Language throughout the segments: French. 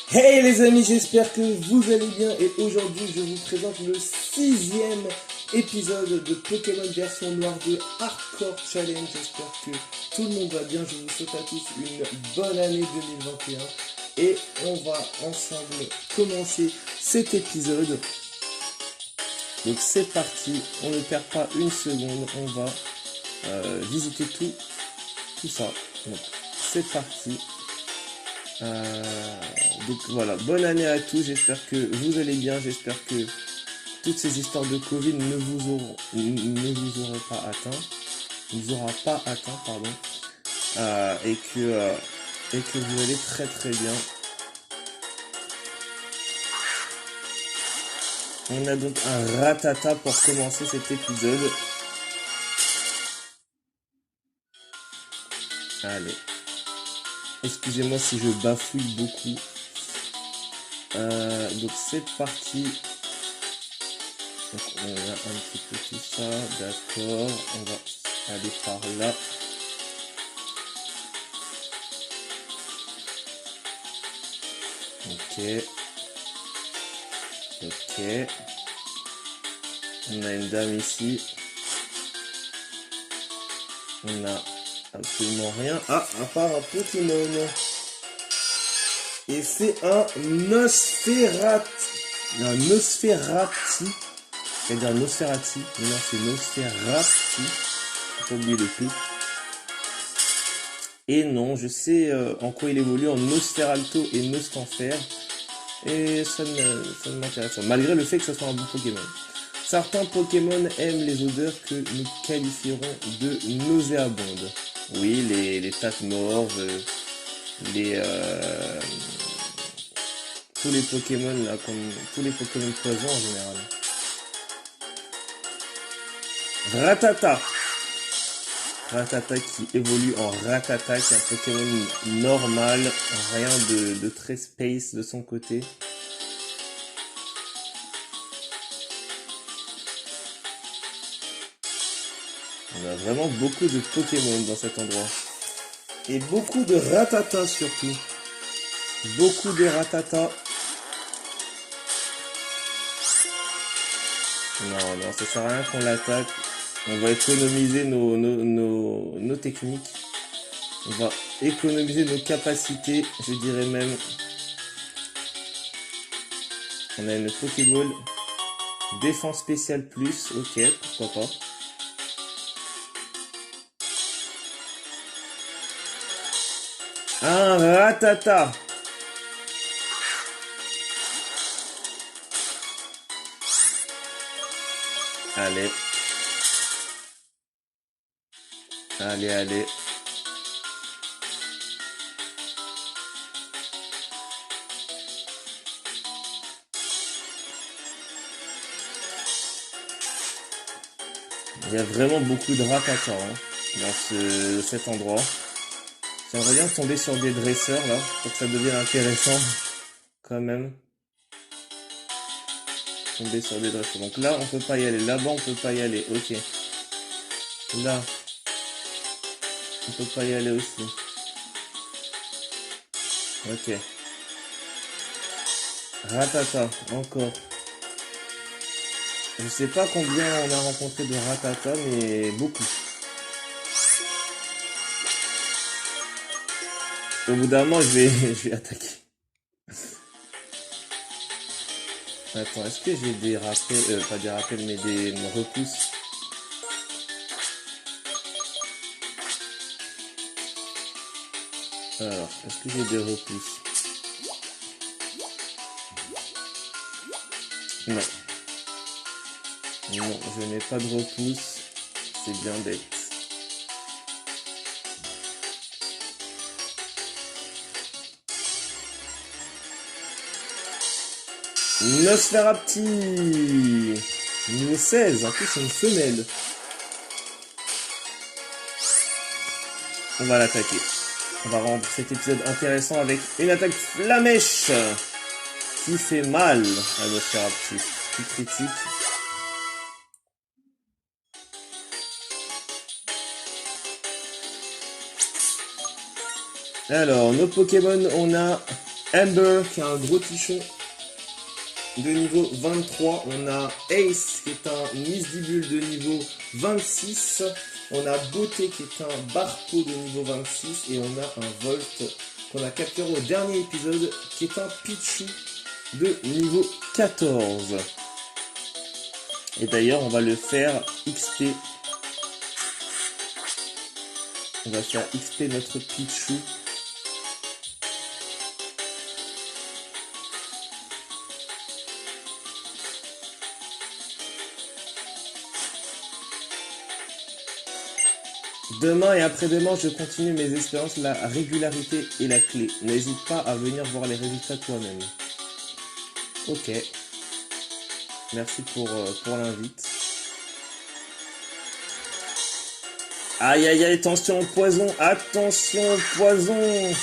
Hey les amis, j'espère que vous allez bien et aujourd'hui je vous présente le 6e épisode de Pokémon version noire de Hardcore Challenge. J'espère que tout le monde va bien, je vous souhaite à tous une bonne année 2021 et on va ensemble commencer cet épisode. Donc c'est parti, on ne perd pas une seconde, on va visiter tout ça. Donc c'est parti. Donc voilà, bonne année à tous, j'espère que vous allez bien, j'espère que toutes ces histoires de Covid ne vous auront pas atteint, ne vous aura pas atteint, pardon, et que vous allez très très bien. On a donc un ratata pour commencer cet épisode. Allez, excusez-moi si je bafouille beaucoup. Donc c'est parti. Donc on a un petit peu tout ça, d'accord, on va aller par là. Ok. Ok. On a une dame ici. On a absolument rien. Ah, à part un Pokémon. Et c'est un Nosferati. Un Nosferati. C'est-à-dire Nosferati. Mais non, c'est Nosferati. Faut pas oublier le P. Et non, je sais en quoi il évolue, en Nosferalto et Nostanfer. Et ça ne m'intéresse pas. Malgré le fait que ce soit un bon Pokémon. Certains Pokémon aiment les odeurs que nous qualifierons de nauséabondes. Oui, les Tatmorves, tous les Pokémon là, comme tous les Pokémon poison en général. Ratata. Ratata qui évolue en Ratata, qui est un Pokémon normal, rien de très space de son côté. On a vraiment beaucoup de Pokémon dans cet endroit. Et beaucoup de Ratata surtout. Beaucoup de Ratata. Non, ça sert à rien qu'on l'attaque. On va économiser nos techniques. On va économiser nos capacités, je dirais même. On a une Pokéball. Défense spéciale plus, ok, pourquoi pas. Un Ratata. Allez. Allez. Il y a vraiment beaucoup de Ratata dans cet endroit. J'aimerais bien tomber sur des dresseurs là, pour que ça devienne intéressant quand même. Tomber sur des dresseurs. Donc là on peut pas y aller, là-bas on peut pas y aller, ok. Là, on peut pas y aller aussi. Ok. Ratata, encore. Je sais pas combien on a rencontré de Ratata, mais beaucoup. Au bout d'un moment, je vais attaquer. Attends, est-ce que j'ai des rappels, pas des rappels, mais des repousses? Alors, est-ce que j'ai des repousses? Non. Non, je n'ai pas de repousse. C'est bien bête. Nosferapti. Niveau 16, en plus c'est une femelle. On va l'attaquer. On va rendre cet épisode intéressant avec une attaque flamèche qui fait mal à Nosferapti. Qui critique. Alors, nos Pokémon, on a Amber qui a un gros tichon de niveau 23. On a Ace qui est un Misdibule de niveau 26. On a Beauté qui est un Barpo de niveau 26. Et on a un Volt qu'on a capturé au dernier épisode qui est un Pichu de niveau 14. Et d'ailleurs on va le faire XP. On va faire XP notre Pichu. Demain et après-demain, je continue mes expériences. La régularité est la clé. N'hésite pas à venir voir les résultats toi-même. Ok. Merci pour l'invite. Aïe aïe aïe, attention au poison. Attention au poison.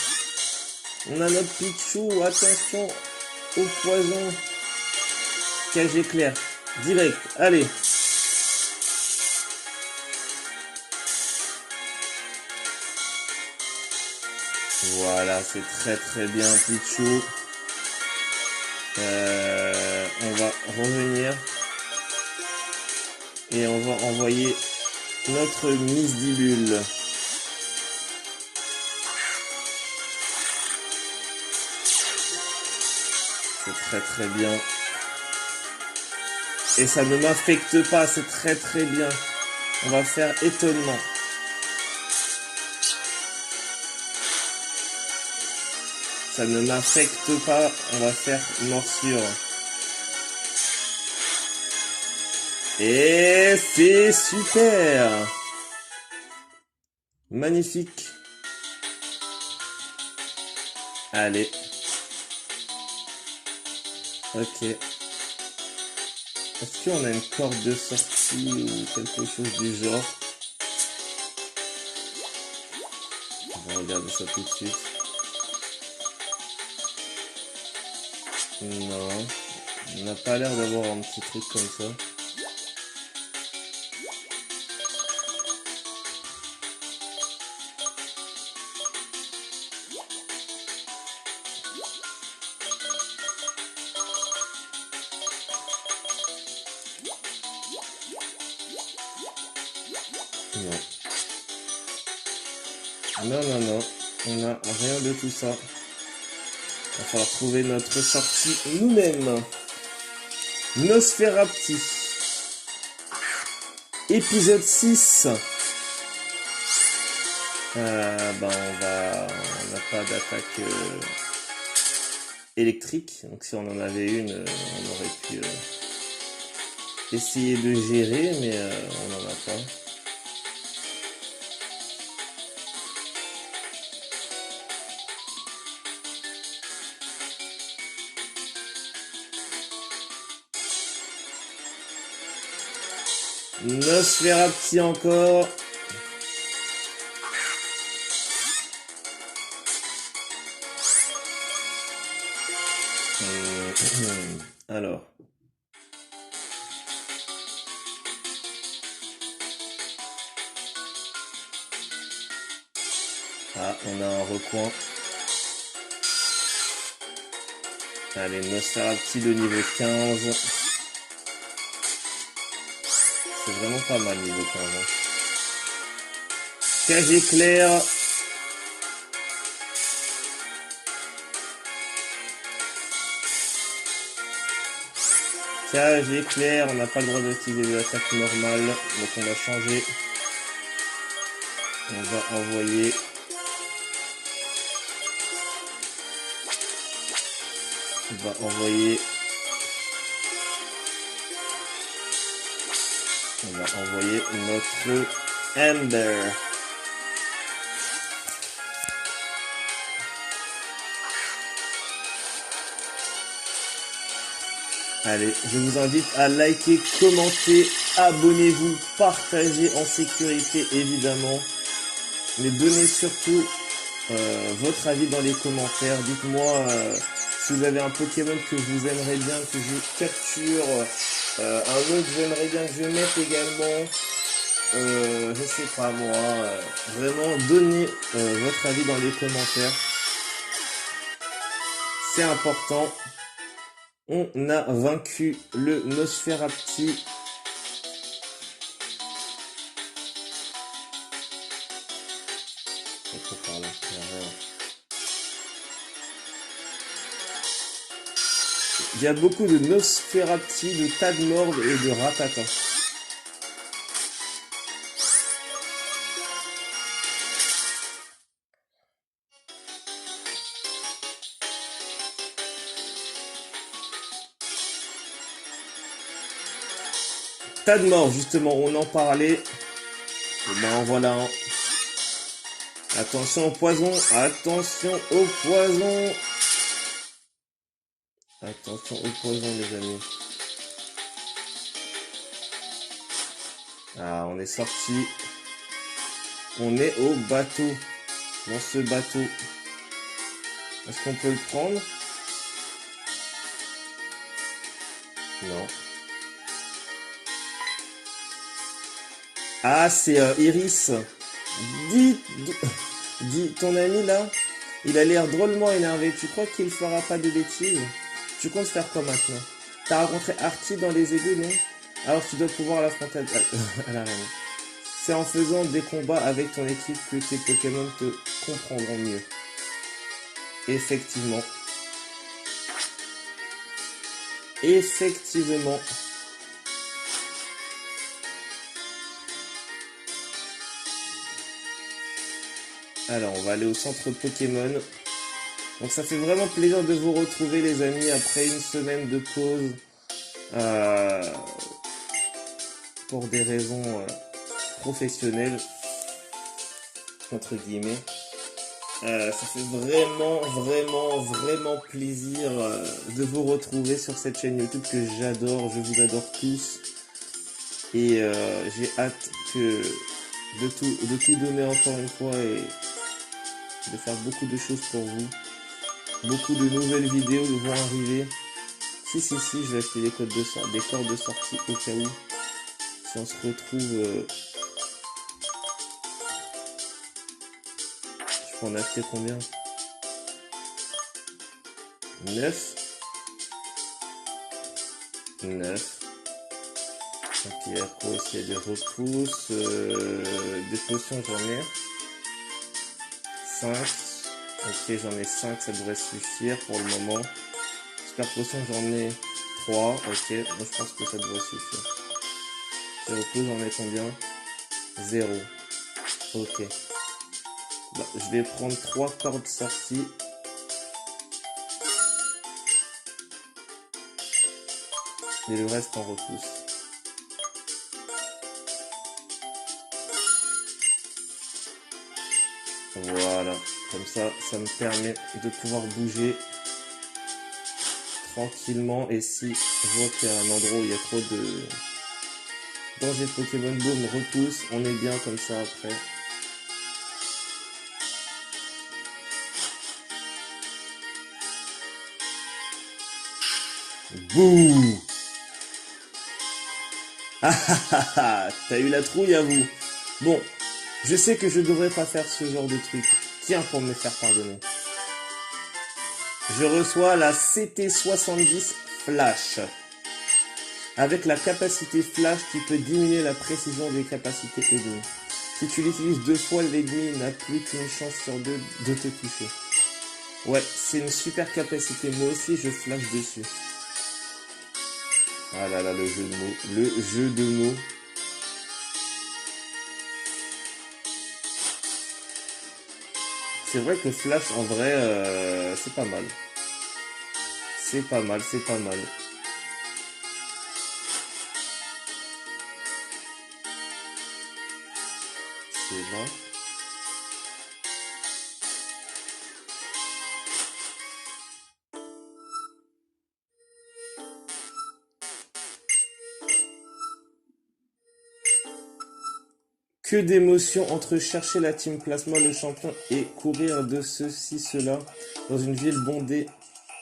On a notre Pichu. Attention au poison. Cage éclair. Direct. Allez. Voilà, c'est très très bien, Pichu. On va revenir. Et on va envoyer notre Misdibule. C'est très très bien. Et ça ne m'affecte pas, c'est très très bien. On va faire étonnement. Ça ne m'affecte pas, on va faire morsure. Et c'est super. Magnifique. Allez. Ok. Est-ce qu'on a une corde de sortie ou quelque chose du genre? On va regarder ça tout de suite. Non. On n'a pas l'air d'avoir un petit truc comme ça. Non. Non, non, non. On n'a rien de tout ça. Il va falloir trouver notre sortie nous-mêmes. Nosferapti. Épisode 6. On n'a pas d'attaque électrique. Donc si on en avait une, on aurait pu essayer de gérer, mais on n'en a pas. Nosferapti encore. Alors. Ah, on a un recoin. Allez, Nosferapti de niveau 15. C'est vraiment pas mal niveau 15. Hein. Cage éclair. Cage éclair, on n'a pas le droit d'utiliser l'attaque normale, donc on va changer. On va envoyer. On va envoyer. On va envoyer notre Amber. Allez, je vous invite à liker, commenter, abonnez-vous, partagez en sécurité évidemment. Mais donnez surtout votre avis dans les commentaires. Dites-moi si vous avez un Pokémon que vous aimeriez bien que je capture, un autre que j'aimerais bien que je mette également. Je sais pas moi. Vraiment, donnez votre avis dans les commentaires. C'est important. On a vaincu le Nosferapti. Il y a beaucoup de Nosferapti, de Tadmord et de Ratata. Tadmord, justement, on en parlait. Et ben voilà. Attention au poison, attention au poison. Attention au poison, les amis. Ah, on est sorti. On est au bateau. Dans ce bateau. Est-ce qu'on peut le prendre? Non. Ah, c'est Iris. Dis, ton ami là, il a l'air drôlement énervé. Tu crois qu'il fera pas de bêtises? Tu comptes faire quoi maintenant? T'as rencontré Artie dans les égouts, non? Alors tu dois pouvoir l'affronter à l'arène. C'est en faisant des combats avec ton équipe que tes Pokémon te comprendront mieux. Effectivement. Effectivement. Alors, on va aller au centre Pokémon. Donc, ça fait vraiment plaisir de vous retrouver, les amis, après une semaine de pause. Pour des raisons professionnelles, entre guillemets. Ça fait vraiment plaisir de vous retrouver sur cette chaîne YouTube que j'adore. Je vous adore tous. Et j'ai hâte de tout donner encore une fois et de faire beaucoup de choses pour vous. Beaucoup de nouvelles vidéos vont arriver. Si, je vais acheter des cordes de sortie au cas où. Si on se retrouve... je peux en acheter combien? 9. Ok, après aussi il y a des repousses. Des potions, j'en ai 5. Ok, j'en ai 5, ça devrait suffire pour le moment. Super potion, j'en ai 3. Ok, moi je pense que ça devrait suffire. Les repousses, j'en ai combien? 0. Ok. Bah, je vais prendre 3 cordes sorties. Et le reste en repousse. Voilà, comme ça me permet de pouvoir bouger tranquillement. Et si je vois qu'il y a un endroit où il y a trop de danger Pokémon, boom, repousse, on est bien comme ça après. Bouh. Ah, t'as eu la trouille à vous. Bon, je sais que je devrais pas faire ce genre de truc. Tiens, pour me faire pardonner. Je reçois la CT70 Flash. Avec la capacité Flash qui peut diminuer la précision des capacités ennemies. Si tu l'utilises 2 fois, l'ennemi n'a plus qu'une chance sur 2 de te toucher. Ouais, c'est une super capacité. Moi aussi, je flash dessus. Ah là là, le jeu de mots. Le jeu de mots. C'est vrai que Flash, en vrai, c'est pas mal. C'est pas mal. C'est bon. Que d'émotions entre chercher la Team Plasma, le champion, et courir de ceci, cela, dans une ville bondée.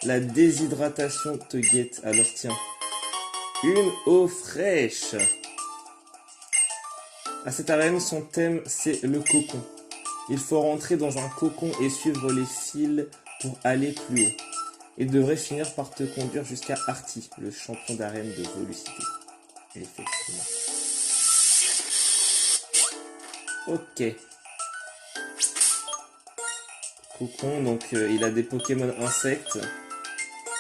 La déshydratation te guette, alors tiens. Une eau fraîche. À cette arène, son thème, c'est le cocon. Il faut rentrer dans un cocon et suivre les fils pour aller plus haut. et devrait finir par te conduire jusqu'à Artie, le champion d'arène de Velocité. Effectivement. Ok. Cocon, donc il a des Pokémon insectes.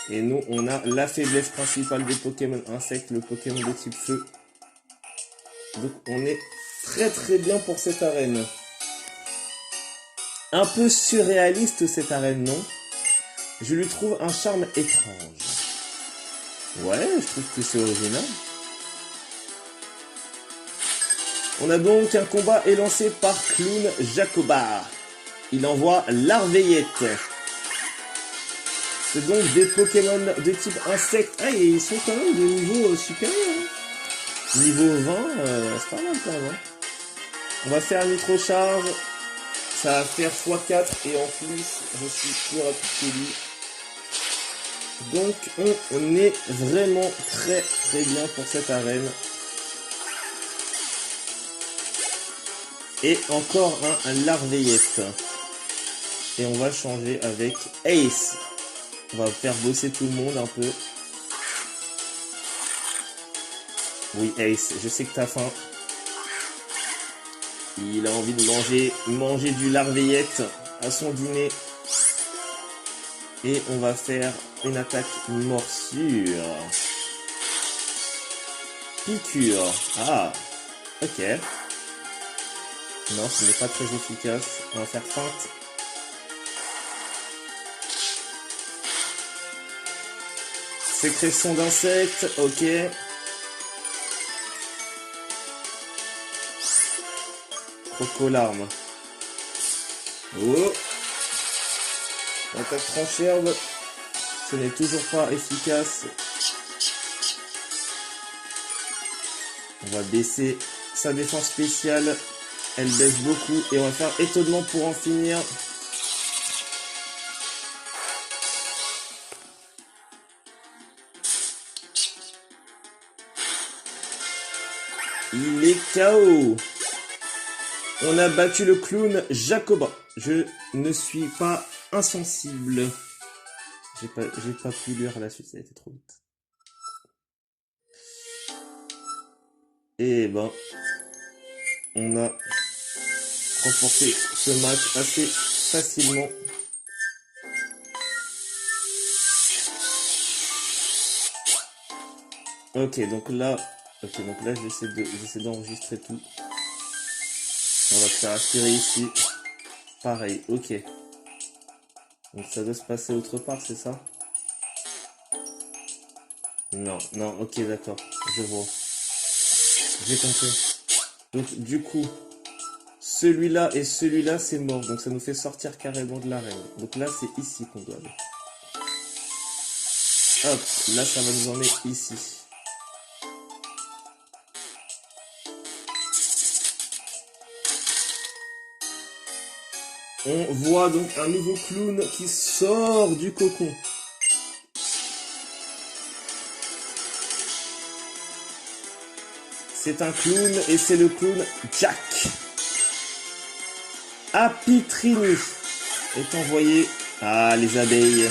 Et nous, on a la faiblesse principale des Pokémon insectes, le Pokémon de type feu. Donc on est très très bien pour cette arène. Un peu surréaliste cette arène, non? Je lui trouve un charme étrange. Ouais, je trouve que c'est original. On a donc un combat élancé par Clown Jacoba. Il envoie l'Arveillette. C'est donc des Pokémon de type insecte. Ah, et ils sont quand même de niveau supérieur. Hein. Niveau 20, c'est pas mal quand même. Hein. On va faire Nitro-Charge. Ça va faire x4 et en plus, je suis plus rapide que lui. Donc, on est vraiment très très bien pour cette arène. Et encore un Larveillette. Et on va changer avec Ace. On va faire bosser tout le monde un peu. Oui, Ace, je sais que t'as faim. Il a envie de manger du Larveillette à son dîner. Et on va faire une attaque morsure. Piqûre. Ah, ok. Non, ce n'est pas très efficace. On va faire feinte. Sécrétion d'insectes, ok. Crocolarme. Oh. Attaque trancherbe. Ce n'est toujours pas efficace. On va baisser sa défense spéciale. Elle baisse beaucoup. Et on va faire étonnement pour en finir. Il est KO. On a battu le clown Jacoba. Je ne suis pas insensible. J'ai pas pu lire la suite, ça a été trop vite. Et ben, on a remporté ce match assez facilement. Ok, donc là, j'essaie d'enregistrer tout. On va faire aspirer ici. Pareil, ok. Donc ça doit se passer autre part, c'est ça? Non, ok, d'accord. Je vois. J'ai compris. Donc du coup, celui-là et celui-là, c'est mort. Donc ça nous fait sortir carrément de l'arène. Donc là, c'est ici qu'on doit aller. Hop, là, ça va nous emmener ici. On voit donc un nouveau clown qui sort du cocon. C'est un clown et c'est le clown Jack. Apitrini est envoyé à les abeilles.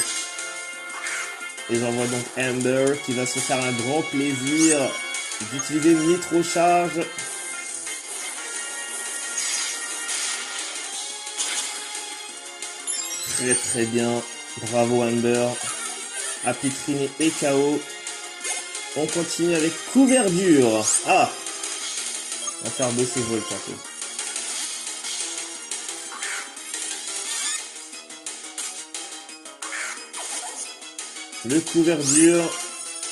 Et j'envoie donc Amber qui va se faire un grand plaisir d'utiliser Nitro-Charge. Très très bien, bravo Amber. Apitrini et KO. On continue avec Couverture. Ah, on va faire bosser Volt un peu. Le Couverture,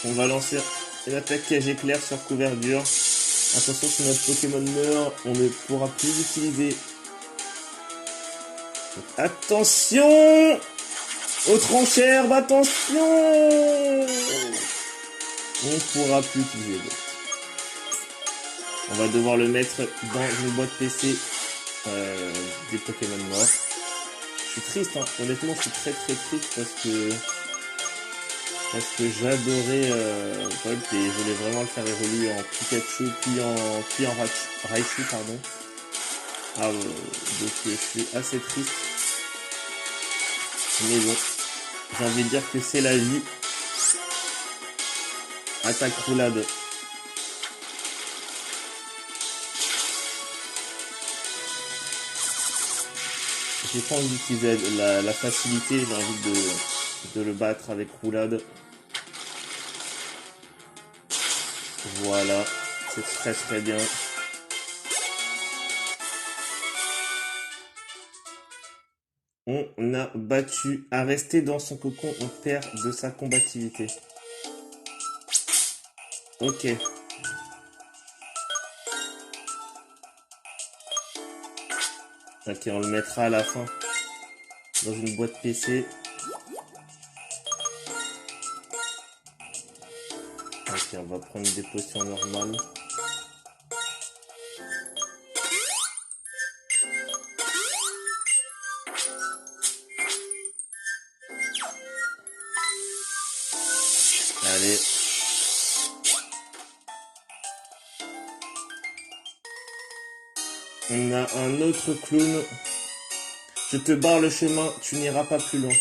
on va lancer une attaque cage éclair sur Couverture. Attention, si notre Pokémon meurt, on ne pourra plus l'utiliser. Attention aux tranchères, attention. On ne pourra plus utiliser d'autres. On va devoir le mettre dans une boîte PC des Pokémon morts. Je suis triste, hein. Honnêtement, je suis très très triste parce que j'adorais Volt et je voulais vraiment le faire évoluer en Pikachu puis en Raichu, pardon. Donc je suis assez triste. Mais bon, J'ai envie de dire que c'est la vie. Attaque roulade. J'ai pas envie d'utiliser la facilité, j'ai envie de le battre avec roulade. Voilà, c'est très très bien. On a battu. À rester dans son cocon, on perd de sa combativité. Ok. Ok, on le mettra à la fin. Dans une boîte PC. Ok, on va prendre des potions normales. Allez. On a un autre clown. Je te barre le chemin, tu n'iras pas plus loin.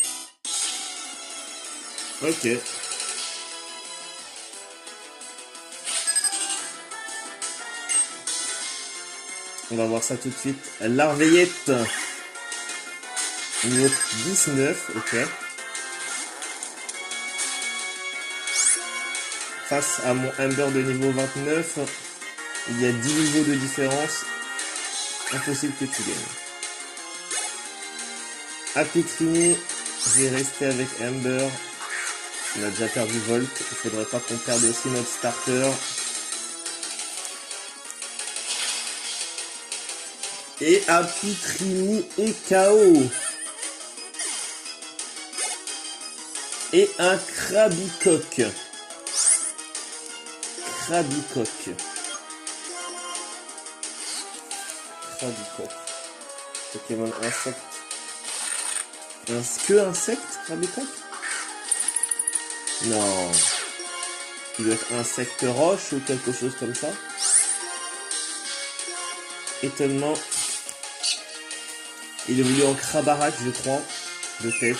Ok. On va voir ça tout de suite. Larveillette. Niveau 19, ok. Face à mon Ember de niveau 29, il y a 10 niveaux de différence. Impossible que tu gagnes. Apitrini, je vais rester avec Ember. On a déjà perdu Volt. Il faudrait pas qu'on perde aussi notre starter. Et Apitrini est KO. Et un Krabicoque. Krabicoque. Krabicoque. Pokémon insecte. Que insecte, Krabicoque? Non. Il doit être insecte roche ou quelque chose comme ça. Étonnement. Il est venu en Krabarak, je crois. De tête.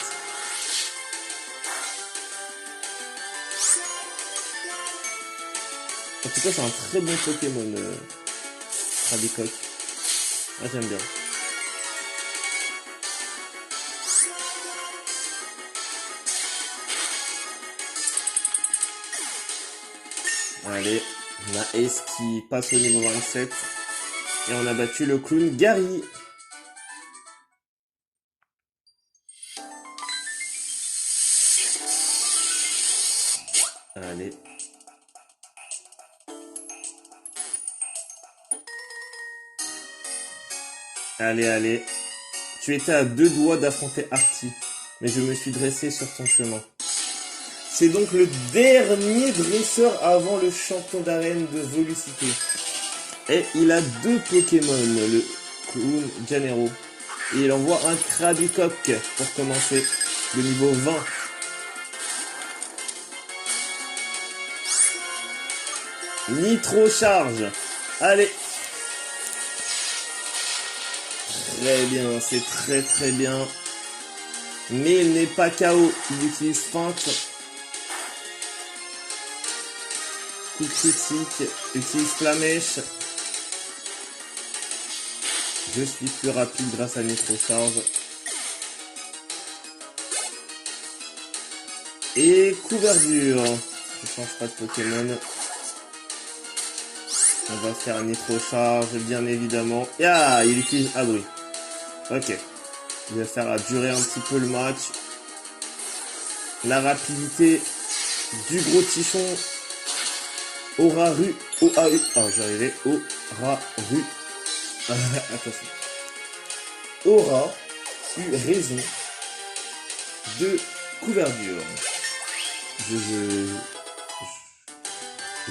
En tout cas, c'est un très bon Pokémon, Krabicoque. Ah, j'aime bien. Allez, on a Ace qui passe au niveau 27. Et on a battu le clown Gary. Allez. Allez, allez. Tu étais à 2 doigts d'affronter Artie, mais je me suis dressé sur ton chemin. C'est donc le dernier dresseur avant le champion d'arène de Volucité. Et il a 2 Pokémon, le clown Janero. Et il envoie un Krabicoque pour commencer, le niveau 20. Nitro charge. Allez. Très bien, c'est très très bien. Mais il n'est pas KO. Il utilise feinte. Coup critique. Utilise flamèche. Je suis plus rapide grâce à Nitro charge. Et couverture. Je change pas de Pokémon. On va faire Nitro charge, bien évidemment. Et ah, il utilise abri. Ok. Il va faire durer un petit peu le match. La rapidité du gros tichon. Aura rue. O-A-U. Oh, j'y arrivais. Aura rue. Attention. Aura eu raison de couverture.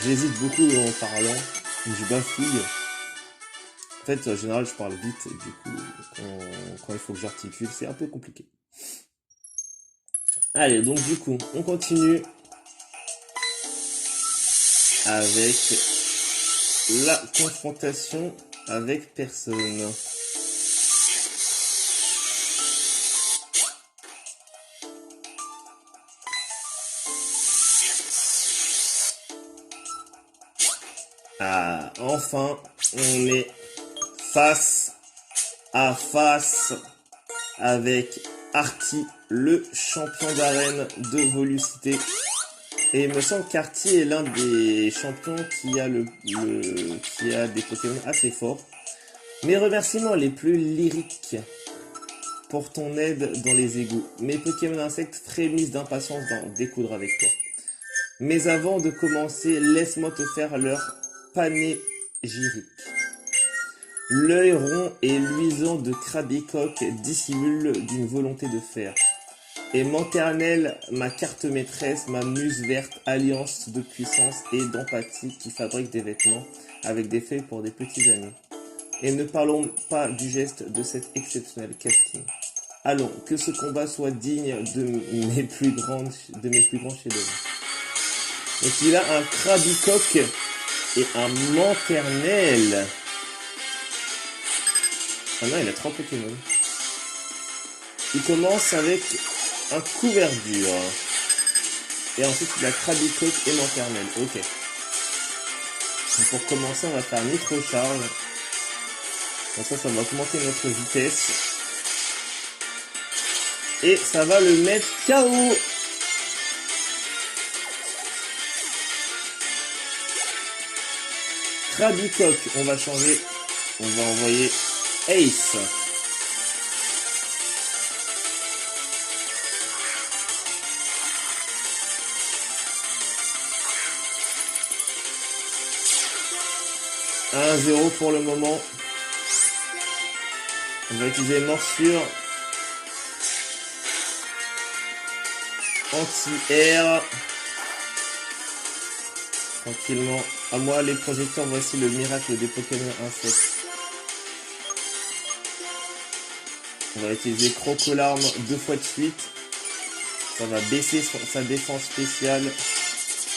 J'hésite beaucoup en parlant. Je bafouille. En fait, en général, je parle vite. Et du coup, quand il faut que j'articule, c'est un peu compliqué. Allez, donc du coup, on continue avec la confrontation avec personne. Ah, enfin, on est face à face avec Artie, le champion d'arène de Volucité. Et il me semble qu'Artie est l'un des champions qui a des Pokémon assez forts. Mes remerciements les plus lyriques pour ton aide dans les égouts. Mes Pokémon insectes frémissent d'impatience d'en découdre avec toi. Mais avant de commencer, laisse-moi te faire leur panégyrique. L'œil rond et luisant de Krabicoque dissimule d'une volonté de fer. Et Manternelle, ma carte maîtresse, ma muse verte, alliance de puissance et d'empathie qui fabrique des vêtements avec des feuilles pour des petits amis. Et ne parlons pas du geste de cet exceptionnel casting. Allons, que ce combat soit digne de mes plus grands chefs-d'œuvre. Donc il a un Krabicoque et un Manternelle. Ah non, il a 3 Pokémon. Il commence avec un Couverture. Et ensuite il a Krabicoque et Manternelle. Ok. Donc pour commencer, on va faire Nitro-Charge. Donc ça va augmenter notre vitesse. Et ça va le mettre KO. Krabicoque, on va changer. On va envoyer Ace. Un 0 pour le moment. On va utiliser morsure. Anti-air. Tranquillement. À moi les projecteurs, voici le miracle des Pokémon insectes. On va utiliser Crocolarme 2 fois de suite. Ça va baisser sa défense spéciale.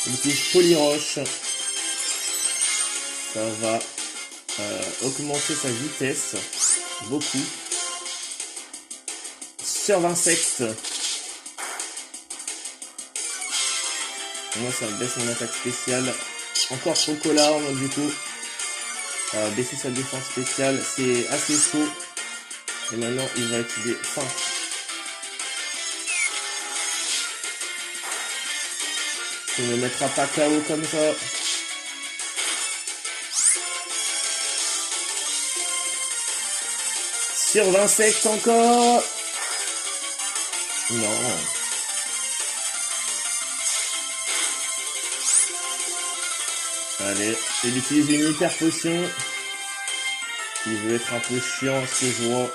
On utilise Polyroche. Ça va augmenter sa vitesse. Beaucoup. Survinsecte. Moi ça baisse mon attaque spéciale. Encore Crocolarme du coup. Baisser sa défense spéciale. C'est assez chaud. Et maintenant il va utiliser fin. Il ne me mettra pas KO comme ça. Survinsecte encore. Non. Allez, il utilise une hyper potion. Il veut être un peu chiant ce que je vois.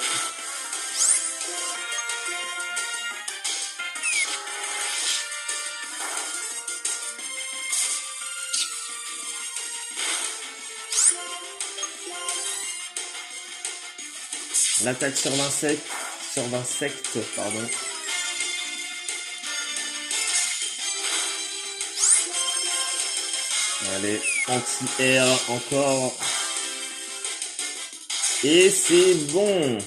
L'attaque survinsecte, pardon. Allez, anti-air encore. Et c'est bon.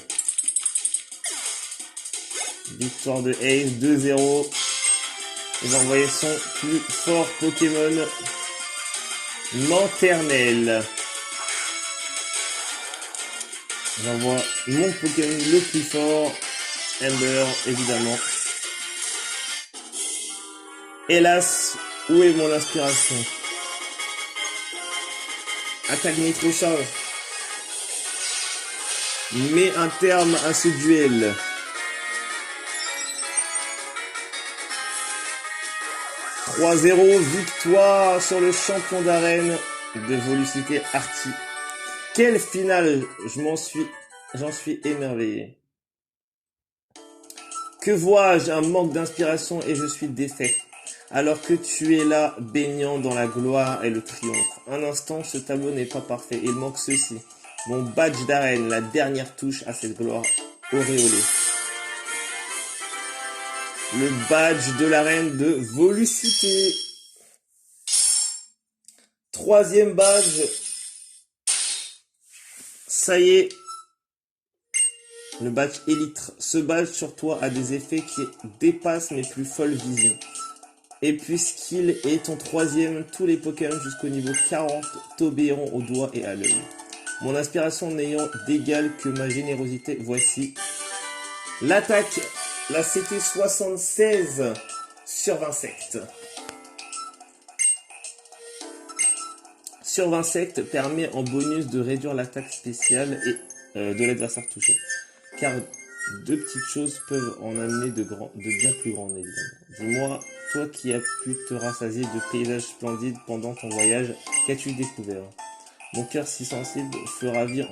Victoire de Ace 2-0. Il va envoyer son plus fort Pokémon. Manternelle. J'envoie mon Pokémon le plus fort. Ember, évidemment. Hélas, où est mon inspiration? Attaque Nitro-Charge. Mets un terme à ce duel. « 3-0, victoire sur le champion d'arène de Volucité Artie. Quelle finale, j'en suis émerveillé. Que vois-je, un manque d'inspiration et je suis défait. Alors que tu es là, baignant dans la gloire et le triomphe. Un instant, ce tableau n'est pas parfait, il manque ceci. Mon badge d'arène, la dernière touche à cette gloire auréolée. Le badge de l'arène de Volucité. 3e badge. Ça y est. Le badge Élytre. Ce badge sur toi a des effets qui dépassent mes plus folles visions. Et puisqu'il est ton troisième, tous les Pokémon jusqu'au niveau 40 t'obéiront au doigt et à l'œil. Mon inspiration n'ayant d'égal que ma générosité, voici l'attaque. La CT 76 sur Insecte. Sur Insecte permet en bonus de réduire l'attaque spéciale et de l'adversaire touché. Car deux petites choses peuvent en amener de bien plus grandes évidemment. Dis-moi, toi qui as pu te rassasier de paysages splendides pendant ton voyage, qu'as-tu découvert? Mon cœur si sensible se ravit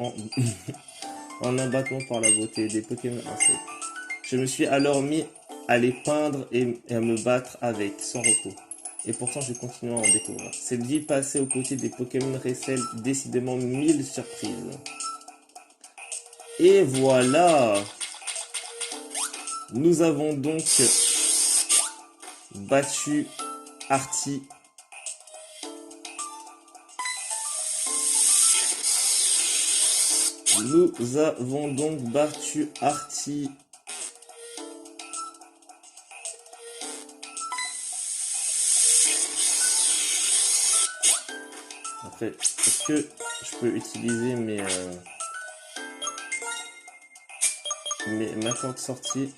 en abattement par la beauté des Pokémon insectes. Je me suis alors mis à les peindre et à me battre avec, sans repos. Et pourtant je continue à en découvrir. Cette vie passée aux côtés des Pokémon récèle décidément 1000 surprises. Et voilà! Nous avons donc battu Artie. Nous avons donc battu Artie. Après, est-ce que je peux utiliser ma corde sortie?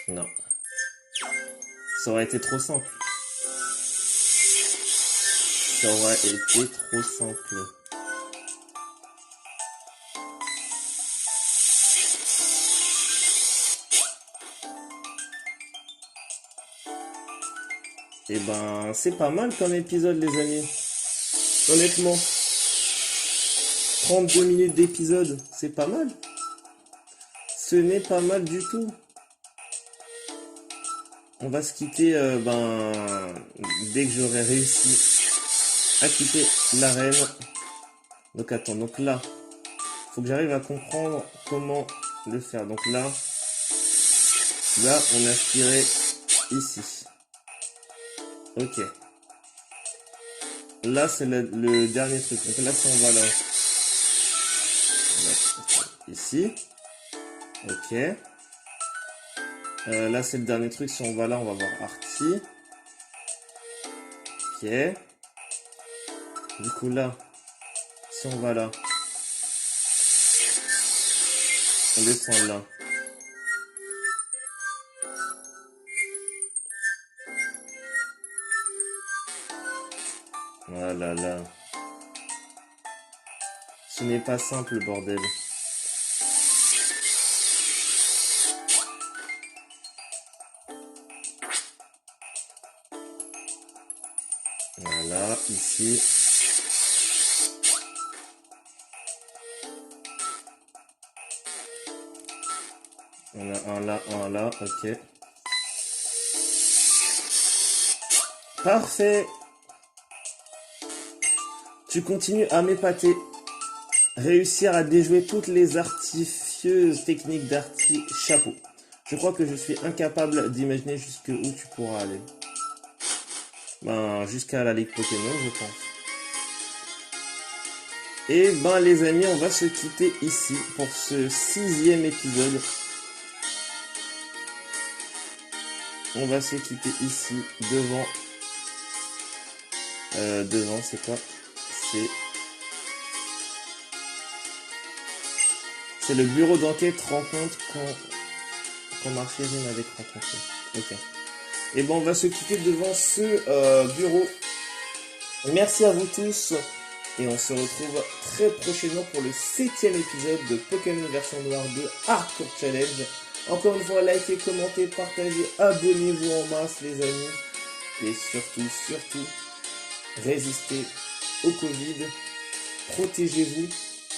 Non. Ça aurait été trop simple. Ça aurait été trop simple. Et ben, c'est pas mal comme épisode, les amis. Honnêtement. 32 minutes d'épisode, c'est pas mal. Ce n'est pas mal du tout. On va se quitter dès que j'aurai réussi à quitter l'arène. Donc attends, donc là, faut que j'arrive à comprendre comment le faire. Donc là, on a aspiré ici. Ok. Là, c'est le dernier truc. Donc là, si on va là. Ici. Ok. Là, c'est le dernier truc. Si on va là, on va voir Artie. Ok. Du coup, là, si on va là, on descend là. Voilà, là. Ce n'est pas simple, bordel. Voilà, ici. On a un là, ok. Parfait. Tu continues à m'épater. Réussir à déjouer toutes les artificieuses techniques d'Artie, chapeau. Je crois que je suis incapable d'imaginer jusqu'où tu pourras aller. Ben, jusqu'à la Ligue Pokémon, je pense. Et ben, les amis, on va se quitter ici pour ce 6e épisode. On va se quitter ici, devant... devant, c'est quoi? C'est le bureau d'enquête rencontre quand Marcy rime avec rencontrer. Ok. Et bon, on va se quitter devant ce bureau. Merci à vous tous. Et on se retrouve très prochainement pour le 7e épisode de Pokémon version noire 2 Hardcore Challenge. Encore une fois, likez, commentez, partagez, abonnez-vous en masse les amis. Et surtout, résistez au Covid. Protégez-vous.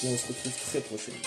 Et on se retrouve très prochainement.